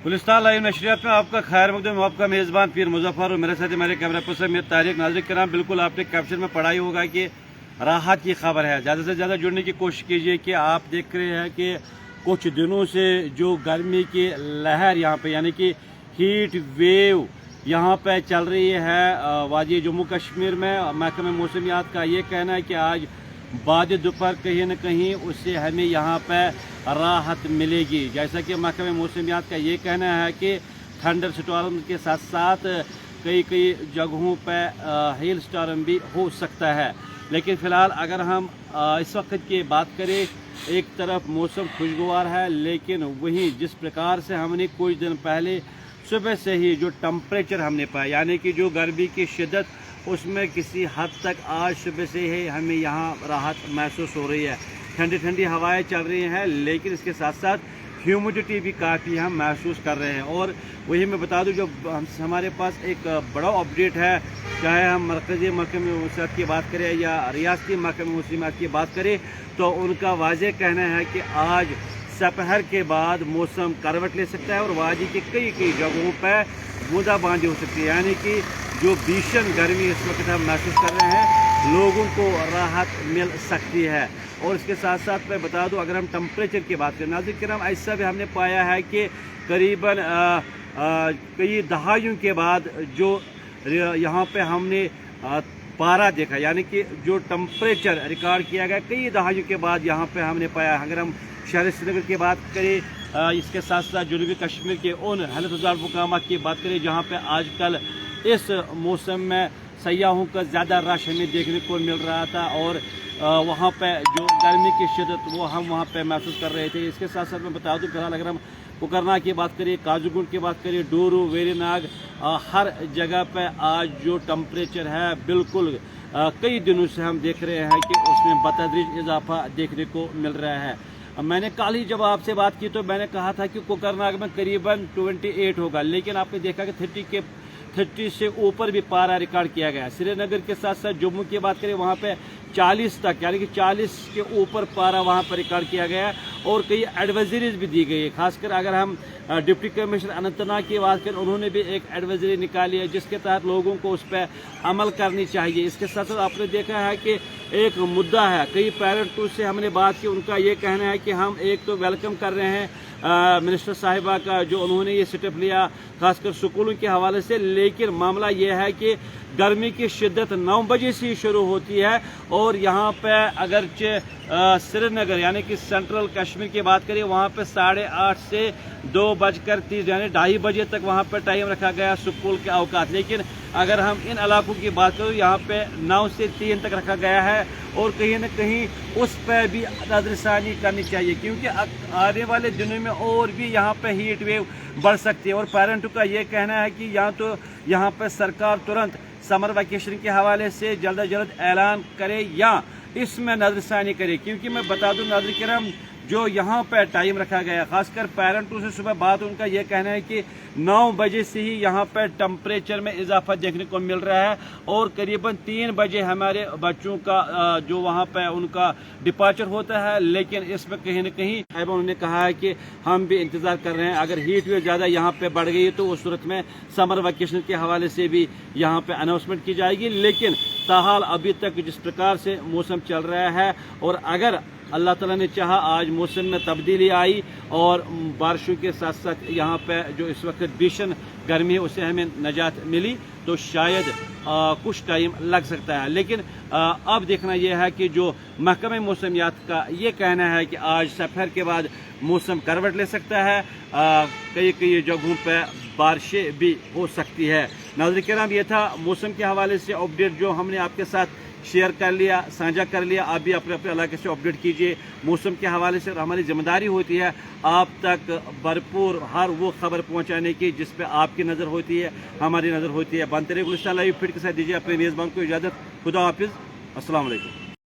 Gulistan live नशरियात में आपका खैर मकदम, आपका मेज़बान पीर मुजफ्फर और मेरे साथ मेरे कैमरा पर्सन मेरे तारिक। नाज़रीन किराम, बिल्कुल आपने कैप्शन में पढ़ा ही होगा कि राहत की खबर है। ज़्यादा से ज़्यादा जुड़ने की कोशिश कीजिए कि आप देख रहे हैं कि कुछ दिनों से जो गर्मी की लहर यहाँ पे यानी कि हीट वेव यहाँ पे चल रही है वादी जम्मू कश्मीर में। महकमे मौसमियात का ये कहना है कि आज बाद दोपहर कहीं न कहीं उससे हमें यहाँ पे राहत मिलेगी। जैसा कि महकमे मौसमियात का ये कहना है कि थंडर स्टॉर्म के साथ साथ कई जगहों पर हेल स्टॉर्म भी हो सकता है। लेकिन फ़िलहाल अगर हम इस वक्त की बात करें, एक तरफ मौसम खुशगवार है, लेकिन वहीं जिस प्रकार से हमने कुछ दिन पहले सुबह से ही जो टेम्परेचर हमने पाया यानी कि जो गर्मी की शिद्दत, उसमें किसी हद तक आज सुबह से ही हमें यहाँ राहत महसूस हो रही है। ठंडी ठंडी हवाएं चल रही हैं, लेकिन इसके साथ साथ ह्यूमिडिटी भी काफ़ी हम महसूस कर रहे हैं। और वही मैं बता दूं, जो हमारे पास एक बड़ा अपडेट है, चाहे हम मरकज़ी महकमे मौसमियात की बात करें या रियासती महकमे मौसमियात की बात करें, तो उनका वाज़ेह कहना है कि आज दोपहर के बाद मौसम करवट ले सकता है और वादी के कई जगहों पर बूंदाबांदी हो सकती है। यानी कि जो भीषण गर्मी इस वक्त हम महसूस कर रहे हैं, लोगों को राहत मिल सकती है। और इसके साथ साथ मैं बता दूं, अगर हम टेम्परेचर की बात करें, नाज़रीन किराम, ऐसा भी हमने पाया है कि करीबन कई दहाइयों के बाद जो यहाँ पे हमने पारा देखा, यानी कि जो टेम्परेचर रिकॉर्ड किया गया कई दहाइयों के बाद यहाँ पे हमने पाया। अगर हम शहर श्रीनगर की बात करें, इसके साथ साथ जनूबी कश्मीर के उन हलफजार मुकामात की बात करें जहाँ पे आजकल इस मौसम में सयाहों का ज़्यादा रश हमें देखने को मिल रहा था और वहाँ पे जो गर्मी की शिद्दत वो हम वहाँ पे महसूस कर रहे थे। इसके साथ साथ मैं बता दूँ, फिलहाल अगर हम कोकरनाग की बात करें, काजूगुंड की बात करें, डोरू, वेरीनाग, हर जगह पे आज जो टेम्परेचर है बिल्कुल कई दिनों से हम देख रहे हैं कि उसमें बतदरीज इजाफा देखने को मिल रहा है। मैंने कल ही जब आपसे बात की तो मैंने कहा था कि कोकरनाग में करीबन 28 होगा, लेकिन आपने देखा कि 30 से ऊपर भी पारा रिकॉर्ड किया गया। श्रीनगर के साथ साथ जम्मू की बात करें, वहाँ पे 40 तक यानी कि 40 के ऊपर पारा वहाँ पर रिकॉर्ड किया गया और कई एडवाइजरीज भी दी गई है। खासकर अगर हम डिप्टी कमिश्नर अनंतनाग की बात करें, उन्होंने भी एक एडवाइजरी निकाली है जिसके तहत लोगों को उस पर अमल करनी चाहिए। इसके साथ साथ आपने देखा है कि एक मुद्दा है, कई पेरेंट्स से हमने बात की, उनका ये कहना है कि हम एक तो वेलकम कर रहे हैं मिनिस्टर साहिबा का जो उन्होंने ये स्टेप लिया खासकर स्कूलों के हवाले से, लेकिन मामला ये है कि गर्मी की शिद्दत 9 बजे से ही शुरू होती है और यहाँ पे अगरचे श्रीनगर यानी कि सेंट्रल कश्मीर की बात करें, वहाँ पे 8:30 से 2:30 यानी 2:30 बजे तक वहाँ पे टाइम रखा गया स्कूल के अवकात। लेकिन अगर हम इन इलाकों की बात करें, यहाँ पे 9 से 3 तक रखा गया है और कहीं न कहीं उस पर भी नज़रसानी करनी चाहिए, क्योंकि आने वाले दिनों में और भी यहाँ पे हीट वेव बढ़ सकती है। और पेरेंटों का ये कहना है कि या तो यहाँ पर सरकार तुरंत समर वैकेशन के हवाले से जल्द से जल्द ऐलान करे या इसमें नज़रसानी करे। क्योंकि मैं बता दूं नाज़रीन किराम, जो यहाँ पर टाइम रखा गया, खासकर पेरेंटों से सुबह बात, उनका ये कहना है कि 9 बजे से ही यहाँ पर टेम्परेचर में इजाफा देखने को मिल रहा है और करीबन 3 बजे हमारे बच्चों का जो वहाँ पर उनका डिपार्चर होता है। लेकिन इसमें कहीं न कहीं उन्होंने कहा है कि हम भी इंतज़ार कर रहे हैं, अगर हीट वेव ज़्यादा यहाँ पर बढ़ गई तो उस सूरत में समर वैकेशन के हवाले से भी यहाँ पर अनाउंसमेंट की जाएगी। लेकिन ताहाल अभी तक जिस प्रकार से मौसम चल रहा है और अगर अल्लाह ताला ने चाहा आज मौसम में तब्दीली आई और बारिशों के साथ साथ यहाँ पे जो इस वक्त भीषण गर्मी है उससे हमें निजात मिली तो शायद कुछ टाइम लग सकता है। लेकिन अब देखना यह है कि जो महकमे मौसमियात का ये कहना है कि आज दोपहर के बाद मौसम करवट ले सकता है, कई जगहों पर बारिशें भी हो सकती है। नाज़रीन किराम, ये था मौसम के हवाले से अपडेट जो हमने आपके साथ शेयर कर लिया, साझा कर लिया। आप भी अपने अपने इलाके से अपडेट कीजिए मौसम के हवाले से। हमारी जिम्मेदारी होती है आप तक भरपूर हर वो खबर पहुंचाने की जिस पे आपकी नज़र होती है, हमारी नज़र होती है। बनते रहिए गुलिस्तान लाइव फीड के साथ, दीजिए अपने मेज़बान को इजाज़त। खुदा हाफिज़, अस्सलाम वालेकुम।